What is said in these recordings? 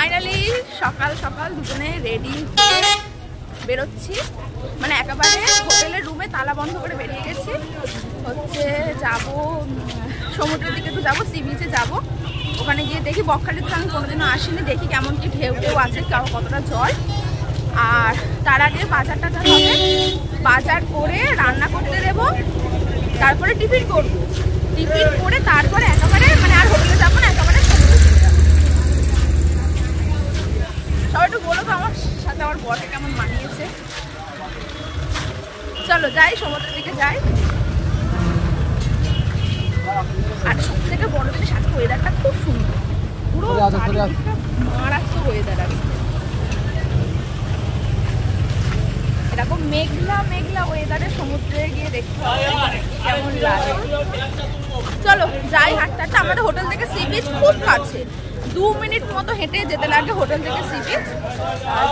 Finally সকাল সকাল দুজনে রেডি বেরোচ্ছি, মানে একেবারে হোটেলের রুমে তালা বন্ধ করে বেরিয়ে গেছি। হচ্ছে যাব সমুদ্রের দিকে, একটু যাবো, সি বিচে যাবো। ওখানে গিয়ে দেখি, বকখালিতে আমি কোনোদিনও আসিনি, দেখি কেমন কি ঢেউ ঢেউ আছে, কতটা জল। আর তার আগে বাজারটা হবে, বাজার করে রান্না করতে দেবো, তারপরে টিফিন করবো। টিফিন করে তারপরে একেবারে মানে আর হোটেলে যাবো না, একেবারে সমুদ্রে চলে যাবো। সবাই একটু বলো তো আমার সাথে আমার বরকে কেমন মানিয়েছে। চলো যাই, সমুদ্রের দিকে যাই। আর সব থেকে বড় জিনিস, আজকে ওয়েদারটা খুব সুন্দর, পুরো মারাত্মক ওয়েদার আছে। এরকম মেঘলা মেঘলা ওয়েদারে সমুদ্রে গিয়ে দেখতে হবে কেমন লাগে। চলো যাই, হাঁটতে হাঁটতে। আমাদের হোটেল থেকে সি বিচ খুব কাছে, 2 মিনিট মতো হেঁটে যেতে লাগে হোটেল থেকে সি বিচ।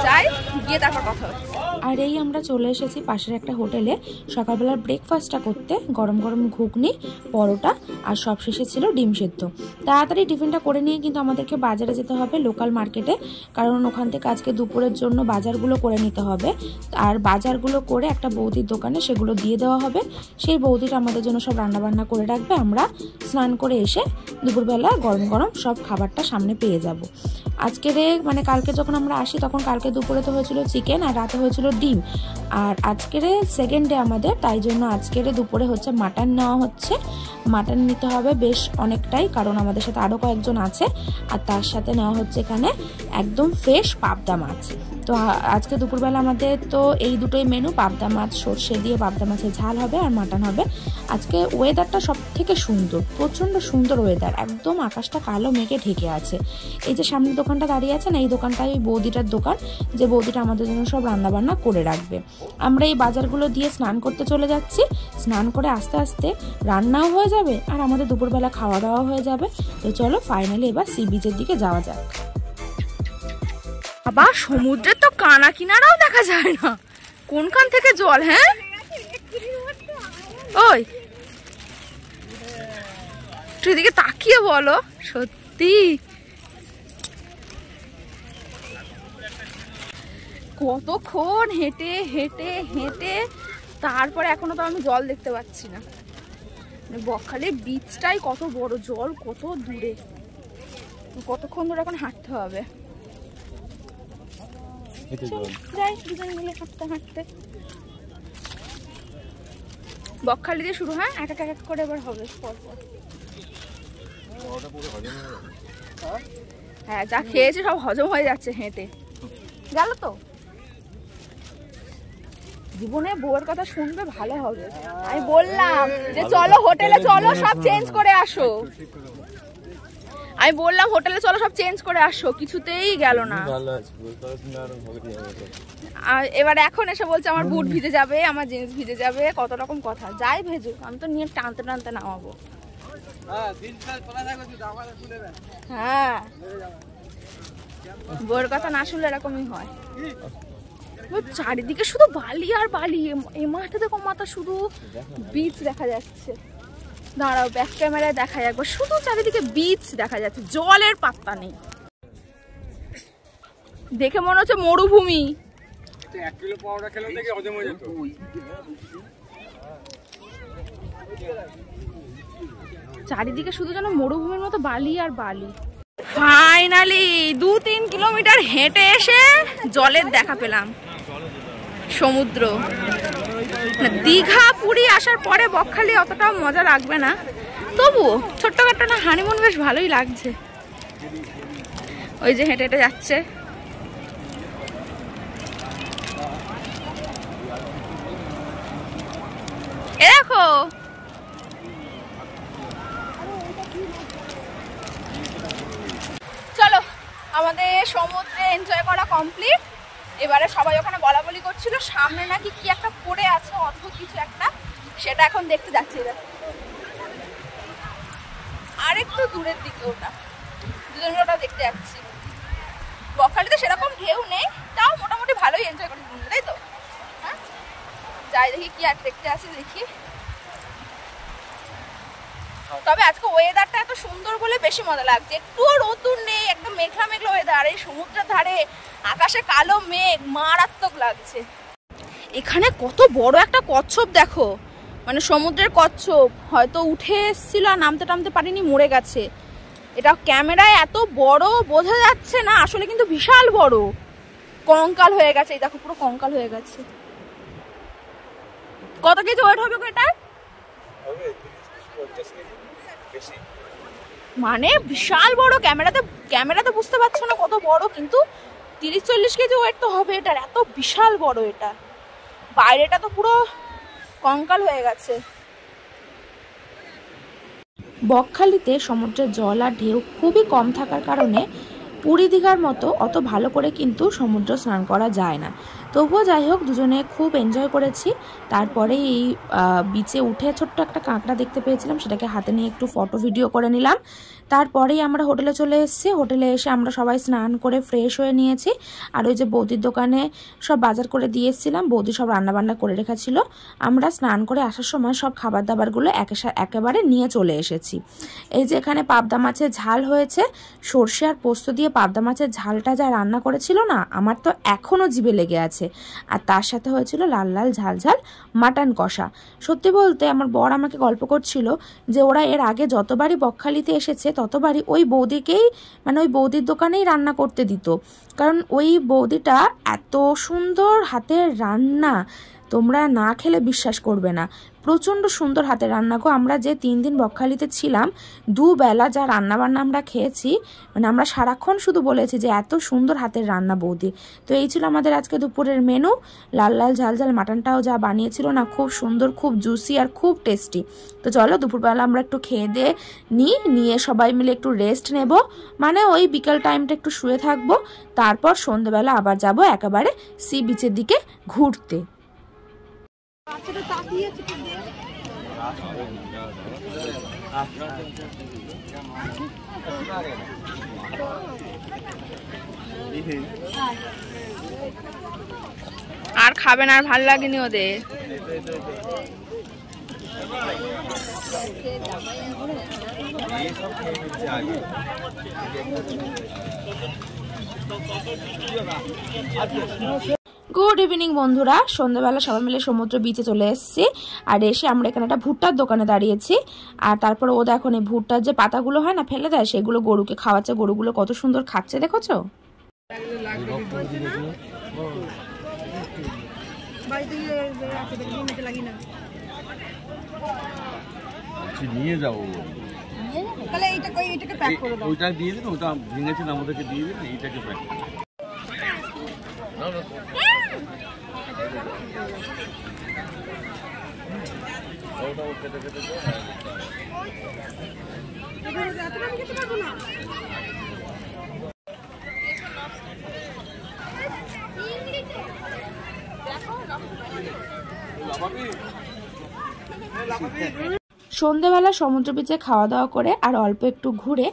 যাই, গিয়ে তারপর কথা হচ্ছে। আর এই আমরা চলে এসেছি পাশের একটা হোটেলে সকালবেলার ব্রেকফাস্টটা করতে। গরম গরম ঘুগনি, পরোটা আর সব শেষে ছিল ডিম সেদ্ধ। তাড়াতাড়ি টিফিনটা করে নিয়ে কিন্তু আমাদেরকে বাজারে যেতে হবে, লোকাল মার্কেটে, কারণ ওখান থেকে আজকে দুপুরের জন্য বাজারগুলো করে নিতে হবে। আর বাজারগুলো করে একটা বৌদির দোকানে সেগুলো দিয়ে দেওয়া হবে। সেই বৌদিটা আমাদের জন্য সব রান্নাবান্না করে রাখবে। আমরা স্নান করে এসে দুপুরবেলা গরম গরম সব খাবারটা সামনে পেয়ে যাব। আজকের মানে কালকে যখন আমরা আসি তখন কালকে দুপুরে তো হয়েছিল চিকেন আর রাতে হয়েছিল ডিম। আর আজকের সেকেন্ড ডে আমাদের, তাই জন্য আজকের দুপুরে হচ্ছে মাটন নেওয়া হচ্ছে। মাটন নিতে হবে বেশ অনেকটাই, কারণ আমাদের সাথে আরও কয়েকজন আছে। আর তার সাথে নেওয়া হচ্ছে এখানে একদম ফ্রেশ পাবদা মাছ। তো আজকে দুপুরবেলা আমাদের তো এই দুটোই মেনু, পাবদা মাছ সর্ষে দিয়ে পাবদা মাছের ঝাল হবে আর মাটন হবে। আজকে ওয়েদারটা সব থেকে সুন্দর, প্রচণ্ড সুন্দর ওয়েদার, একদম আকাশটা কালো মেঘে ঢেকে আছে। এই যে সামনের দোকানটা দাঁড়িয়ে আছে না, এই দোকানটাই ওই বৌদিটার দোকান, যে বৌদিটা আমাদের জন্য সব রান্নাবান্না করে রাখবে। আমরা এই বাজারগুলো দিয়ে স্নান করতে চলে যাচ্ছি। স্নান করে আস্তে আস্তে রান্নাও হয়ে যাবে আর আমাদের দুপুরবেলা খাওয়া দাওয়া হয়ে যাবে। তো চলো ফাইনালি এবার সি বিচের দিকে যাওয়া যাক। বাবা, সমুদ্রের তো কানা কিনারাও দেখা যায় না, কোনখান থেকে জল। হ্যাঁ ওই তুই দিকে তাকিয়ে বলো, সত্যি কতক্ষণ হেঁটে হেঁটে হেঁটে তারপরে এখনো তো আমি জল দেখতে পাচ্ছি না। বকখালির বিচটাই কত বড়, জল কত দূরে, কতক্ষণ ধরে এখন হাঁটতে হবে। যাই দুজন মিলে হাঁটতে হাঁটতে। বকখালি দিয়ে শুরু, হ্যাঁ এক এক করে এবার হবে পরপর। হ্যাঁ যা খেয়েছে সব হজম হয়ে যাচ্ছে হেঁটে গেল। তো জীবনে বউয়ের কথা শুনবে ভালো হবে। আমি বললাম যে চলো হোটেলে চলো, সব চেঞ্জ করে আসো। আমি বললাম হোটেলে চলো, সব চেঞ্জ করে আসো, কিছুতেই গেল না। এবার এখন এসে বলছে আমার বুট ভিজে যাবে, আমার জিন্স ভিজে যাবে, কত রকম কথা। যাই ভেজুক, আমি তো নিয়ে টানতে টানতে নামাবো। হ্যাঁ বউয়ের কথা না শুনলে এরকমই হয়। চারিদিকে শুধু বালি আর বালি, এই মাঠে দেখো মাথা শুধু বিচ দেখা যাচ্ছে। দাঁড়াও ব্যাক ক্যামেরায় দেখায় একবার, শুধু চারিদিকে বিচ দেখা যাচ্ছে, জলের পাত্তা নেই। দেখে মনে হচ্ছে মরুভূমি। চারিদিকে শুধু যেন মরুভূমির মতো বালি আর বালি। ফাইনালি 2-3 কিলোমিটার হেঁটে এসে জলের দেখা পেলাম, সমুদ্র। দীঘা পুরী আসার পরে বকখালি অতটাও মজা লাগবে না, তবু ছোট্টখাট্ট না হানিমুন বেশ ভালোই লাগছে। ওই যে হেঁটে হেঁটে যাচ্ছে। এ দেখো চলো, আমাদের সমুদ্রে এনজয় করা কমপ্লিট। এবারে সবাই ওখানে বলা বলি করছিল সামনে নাকি কি একটা পড়ে আছে, অদ্ভুত কিছু একটা, সেটা এখন দেখতে যাচ্ছি। আরেকটু দূরের দিকে ওটা, দুজন মিলে ওটা দেখতে যাচ্ছি। বকখালিতে সেরকম ঢেউ নেই, তাও মোটামুটি ভালোই এনজয় করি, তাই তো? হ্যাঁ যাই দেখি কি আর দেখতে আসি, দেখি। তবে আজকে ওয়েদারটা এত সুন্দর বলে বেশি মজা লাগছে, একটুও রোদ্দুর নেই, একদম মেঘলা মেঘলা ওয়েদার। আর এই সমুদ্রের ধারে আকাশে কালো মেঘ মারাত্মক লাগছে। এখানে কত বড় একটা কচ্ছপ দেখো, মানে সমুদ্রের কচ্ছপ, হয়তো উঠে এসেছিল আর নামতে টামতে পারিনি, মরে গেছে। এটা ক্যামেরায় এত বড় বোঝা যাচ্ছে না, আসলে কিন্তু বিশাল বড়, কঙ্কাল হয়ে গেছে। এই দেখো পুরো কঙ্কাল হয়ে গেছে। কত কেজি ওয়েট হবে এটা? মানে বিশাল বড়, ক্যামেরাতে বুঝতে পারছো না কত বড়, কিন্তু 30-40 কেজি ওয়েট তো হবে এটার, এত বিশাল বড় এটা। বাইরেটা তো পুরো কঙ্কাল হয়ে গেছে। বকখালিতে সমুদ্রের জল আর ঢেউ খুবই কম থাকার কারণে পুরী দীঘার মতো অত ভালো করে কিন্তু সমুদ্র স্নান করা যায় না। তবুও যাই হোক, দুজনে খুব এনজয় করেছি। তারপরে এই বিচে উঠে ছোট্ট একটা কাঁকড়া দেখতে পেয়েছিলাম, সেটাকে হাতে নিয়ে একটু ফটো ভিডিও করে নিলাম। তারপরেই আমরা হোটেলে চলে এসেছি। হোটেলে এসে আমরা সবাই স্নান করে ফ্রেশ হয়ে নিয়েছি। আর ওই যে বৌদির দোকানে সব বাজার করে দিয়ে এসেছিলাম, বৌদি সব রান্নাবান্না করে রেখেছিল। আমরা স্নান করে আসার সময় সব খাবার দাবারগুলো একেবারে নিয়ে চলে এসেছি। এই যে এখানে পাবদা মাছের ঝাল হয়েছে, সর্ষে আর পোস্ত দিয়ে পাবদা মাছের ঝালটা যা রান্না করেছিল না, আমার তো এখনও জিভে লেগে আছে। আর তার সাথে হয়েছিল লাল লাল ঝাল ঝাল মাটন কষা। সত্যি বলতে আমার বর আমাকে গল্প করছিল যে ওরা এর আগে যতবারই বকখালিতে এসেছে ততবারই ওই বৌদিকেই, মানে ওই বৌদির দোকানেই রান্না করতে দিত, কারণ ওই বৌদিটা এত সুন্দর হাতের রান্না, তোমরা না খেলে বিশ্বাস করবে না। প্রচণ্ড সুন্দর হাতের রান্না গো। আমরা যে 3 দিন বকখালিতে ছিলাম, দুবেলা যা রান্না বান্না আমরা খেয়েছি, মানে আমরা সারাক্ষণ শুধু বলেছি যে এত সুন্দর হাতের রান্না বৌদি। তো এই ছিল আমাদের আজকে দুপুরের মেনু। লাল লাল ঝাল ঝাল মাটনটাও যা বানিয়েছিল না, খুব সুন্দর, খুব জুসি আর খুব টেস্টি। তো চলো দুপুরবেলা আমরা একটু খেয়ে দিয়ে নিয়ে সবাই মিলে একটু রেস্ট নেব, মানে ওই বিকাল টাইমটা একটু শুয়ে থাকবো। তারপর সন্ধ্যেবেলা আবার যাব একেবারে সি বিচের দিকে ঘুরতে। আর খাবে না, আর ভাল লাগেনি ওদের। গুড ইভিনিং বন্ধুরা, সন্ধ্যাবেলা সবাই মিলে সমুদ্র বিচে চলে এসেছি। আর এসে আমরা এখানে একটা ভুট্টার দোকানে দাঁড়িয়েছি। আর তারপর ও দেখো এই ভুট্টার যে পাতাগুলো হয় না, ফেলে দেয়, সেগুলো গরুকে খাওয়াচ্ছে। গরুগুলো কত সুন্দর খাচ্ছে, দেখেছো? নিয়ে যাবো তাহলে এইটাকে প্যাক করে দাও। ওইটা দিয়ে দিন, ওটা ভেঙেছেন আমাদেরকে দিয়ে দিন, এইটাকে প্যাক করে দাও। সন্ধেবেলা সমুদ্র বিচে খাওয়া দাওয়া করে আর অল্প একটু ঘুরে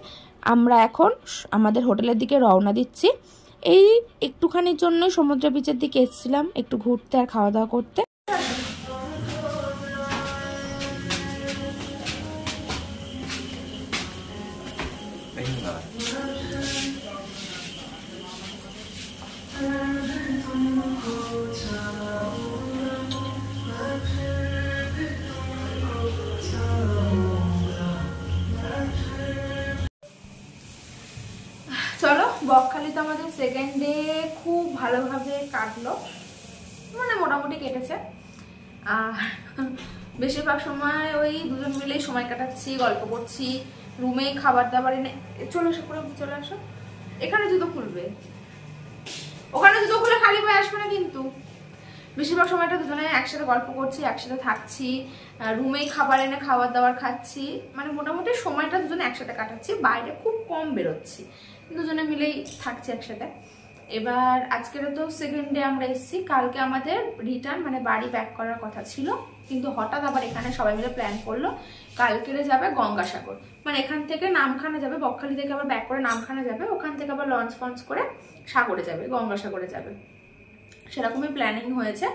আমরা এখন আমাদের হোটেলের দিকে রওনা দিচ্ছি। এই একটুখানির জন্য সমুদ্র বিচের দিকে এসেছিলাম, একটু ঘুরতে আর খাওয়া দাওয়া করতে। চলো, বকখালিতে আমাদের সেকেন্ড ডে খুব ভালোভাবে কাটলো, মানে মোটামুটি কেটেছে। আর বেশিরভাগ সময় ওই দুজন মিলেই সময় কাটাচ্ছি, গল্প করছি, রুমেই খাবার দাবার এনে। চলে আসো, পুরো চলে আসো। এখানে জুতো খুলবে, ওখানে জুতো খুলে খালি পায়ে আসবে না কিন্তু। বেশিরভাগ সময়টা দুজনে একসাথে গল্প করছি, একসাথে থাকছি, রুমেই খাবার এনে খাবার দাবার খাচ্ছি, মানে মোটামুটি সময়টা দুজনে একসাথে কাটাচ্ছি। বাইরে খুব কম বেরোচ্ছি, দুজনে মিলেই থাকছি একসাথে। এবার আজকের তো সেকেন্ড ডে আমরা এসেছি। কালকে আমাদের রিটার্ন, মানে বাড়ি ব্যাক করার কথা ছিল, কিন্তু হঠাৎ আবার এখানে সবাই মিলে প্ল্যান করলো কালকেরে যাবে গঙ্গাসাগর, মানে এখান থেকে নামখানা যাবে, বকখালি থেকে আবার ব্যাক করে নামখানা যাবে, ওখান থেকে আবার লঞ্চ ফঞ্চ করে সাগরে যাবে, গঙ্গাসাগরে যাবে, সেরকমই প্ল্যানিং হয়েছে।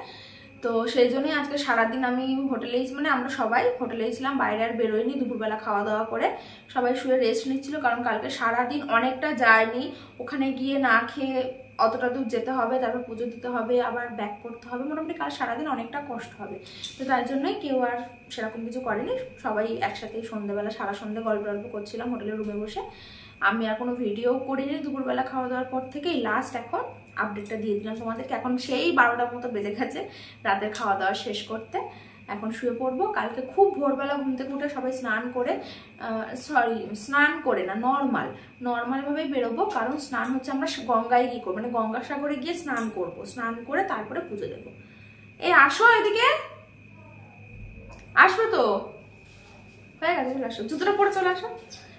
তো সেই জন্যই আজকে সারাদিন আমি হোটেলেই, মানে আমরা সবাই হোটেলেই ছিলাম, বাইরে আর বেরোয়নি। দুপুরবেলা খাওয়া দাওয়া করে সবাই শুয়ে রেস্ট নিচ্ছিল, কারণ কালকে সারাদিন অনেকটা জার্নি, ওখানে গিয়ে না খেয়ে অতটা দূর যেতে হবে, তারপর পুজো দিতে হবে, আবার ব্যাক করতে হবে, মোটামুটি কাল সারাদিন অনেকটা কষ্ট হবে। তো তাই জন্যই কেউ আর সেরকম কিছু করেনি, সবাই একসাথেই সন্ধ্যেবেলা সারা সন্ধ্যে গল্প করছিলাম হোটেলের রুমে বসে। আমি আর কোনো ভিডিও করিনি দুপুরবেলা খাওয়া দাওয়ার পর থেকেই, লাস্ট এখন আপডেটটা দিয়ে দিলাম তোমাদেরকে। এখন সেই 12টার মতো বেজে গেছে রাতের খাওয়া দাওয়া শেষ করতে, এখন শুয়ে পড়বো। কালকে খুব ভোরবেলা ঘুম থেকে উঠে সবাই স্নান করে, স্নান করে না, নর্মালভাবেই বেরোবো, কারণ স্নান হচ্ছে আমরা গঙ্গায় গিয়ে করবো, মানে গঙ্গাসাগরে গিয়ে স্নান করবো, স্নান করে তারপরে পুজো দেবো। এই আসো এদিকে, আসবে তো, হয়ে গেছে, চলে আসো, জুতোটা পরে চলে আসো।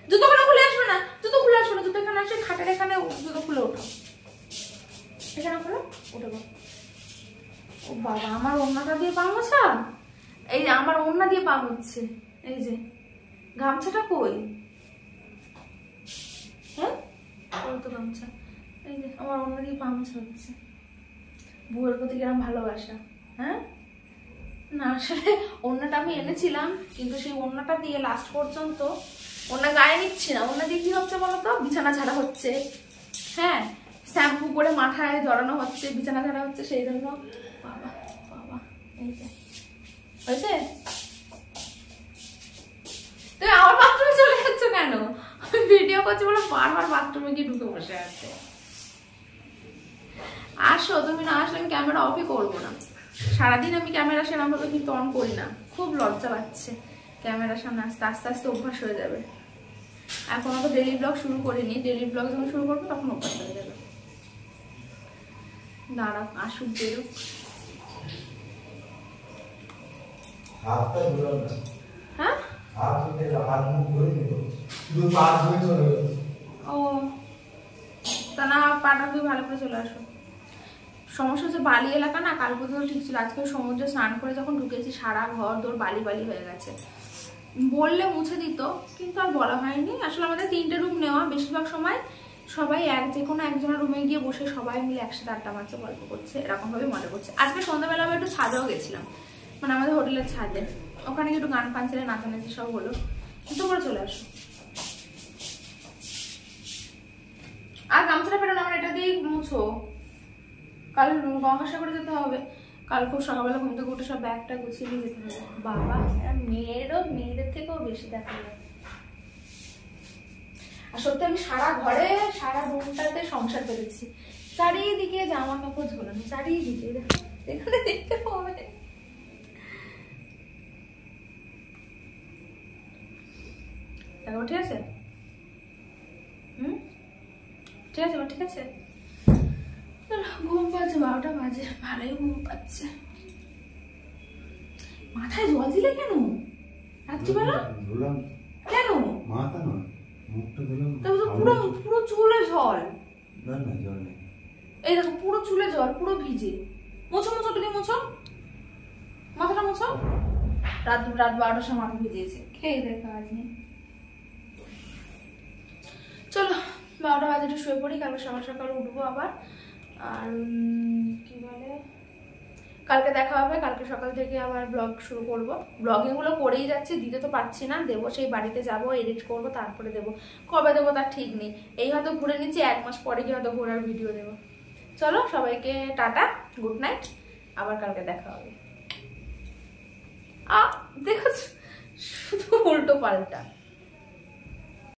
জুতো কেন খুলে আসবে না, জুতো খুলে আসবে না, জুতো এখানে আসে, খাটের এখানে জুতো খুলে ওঠো, এখানে খুলে উঠে। ও বাবা, আমার ওড়নাটা দিয়ে পা মোছা, এই যে আমার ওড়না দিয়ে পা হচ্ছে, এই যে গামছাটা কই, হ্যাঁ ওই তো গামছা, এই যে আমার ওড়না দিয়ে পা মোছা হচ্ছে। বউয়ের প্রতি কিরম ভালোবাসা, হ্যাঁ? না আসলে ওড়নাটা আমি এনেছিলাম, কিন্তু সেই ওড়নাটা দিয়ে লাস্ট পর্যন্ত ওড়না গায়ে নিচ্ছি না। ওড়না দিয়ে কি হচ্ছে বলতো, বিছানা ঝাড়া হচ্ছে, হ্যাঁ, শ্যাম্পু করে মাথায় জড়ানো হচ্ছে, বিছানা ঝাড়া হচ্ছে, সেই জন্য। বাবা বাবা, এই যে হয়েছে। তুমি আমার বাথরুমে চলে যাচ্ছ কেন? আমি ভিডিও করছি বলে বারবার বাথরুমে গিয়ে ঢুকে বসে আছে। আসো, তুমি না আসলে আমি ক্যামেরা অফই করবো না। সারাদিন আমি ক্যামেরা সেরকম ভাবে কিন্তু অন করি না, খুব লজ্জা পাচ্ছে ক্যামেরার সামনে আসতে, আস্তে আস্তে অভ্যাস হয়ে যাবে। এখনো তো ডেইলি ব্লগ শুরু করিনি, ডেইলি ব্লগ যখন শুরু করবো তখন অভ্যাস হয়ে যাবে। দাঁড়া, আসুক বেরুক। হ্যাঁ, ও তা না, পাটা ধুয়ে ভালো করে চলে আসো। সমস্যা হচ্ছে বালি এলাকা না, কাল পর্যন্ত ঠিক ছিল, আজকে সমুদ্রে স্নান করে যখন ঢুকেছি সারা ঘর দৌড় বালি বালি হয়ে গেছে। বললে মুছে দিত, কিন্তু আর বলা হয়নি। আসলে আমাদের 3টে রুম নেওয়া, বেশিরভাগ সময় সবাই যে কোনো একজনের রুমে গিয়ে বসে সবাই মিলে একসাথে আড্ডা মারছে, গল্প করছে, এরকম ভাবে মজা করছে। আজকে সন্ধ্যাবেলা আমি একটু ছাদেও গেছিলাম, মানে আমাদের হোটেলের ছাদে, ওখানে একটু গান ফান ছেড়ে নাচানাচি সব হলো। কিন্তু করে চলে আসো। আর গামছাটা ফেরো না, আমার এটা দিয়ে মুছো, কাল গঙ্গাসাগরে যেতে হবে। কাল খুব সকালবেলা ঘুম থেকে উঠে সব ব্যাগটা গুছিয়ে নিয়ে যেতে হবে। বাবা, মেয়েদের থেকেও বেশি দেখা যায়। আর সত্যি আমি সারা ঘরে সারা রুমটাতে সংসার করেছি, চারিদিকে জামা কাপড় ঝোলানো, চারিদিকে এখানে দেখতে পাবে। দেখো ঠিক আছে, ঠিক আছে, ঠিক আছে। ঘুম পাচ্ছে, 12টা বাজে, ভালোই ঘুম পাচ্ছে। মাথায় জল দিলে কেন রাত্রিবেলা? কেন? মাথা না, মুখটা দিলাম। পুরো চুলে জল। না না, জল নেই। এই দেখো, পুরো চুলে জল, পুরো ভিজে। মোছো মোছো, তুমি মোছো, মাথাটা মোছো। রাত 12টার সময় মাথা ভিজেছে, খেয়ে দেখা আজ নেই। চলো 12টা বাজে একটু শুয়ে পড়ি, কালকে সকাল সকাল উঠবো আবার। আর কি বলে, কালকে দেখা হবে, কালকে সকাল থেকে আবার ব্লগ শুরু করব। ব্লগিংগুলো করেই যাচ্ছি, দিতে তো পারছি না, দেবো সেই বাড়িতে যাব, এডিট করব, তারপরে দেবো। কবে দেবো তার ঠিক নেই, এই হয়তো ঘুরে নিচ্ছি, 1 মাস পরে গিয়ে হয়তো ঘোরার ভিডিও দেবো। চলো সবাইকে টাটা, গুড নাইট, আবার কালকে দেখা হবে। দেখো শুধু উল্টো পাল্টা।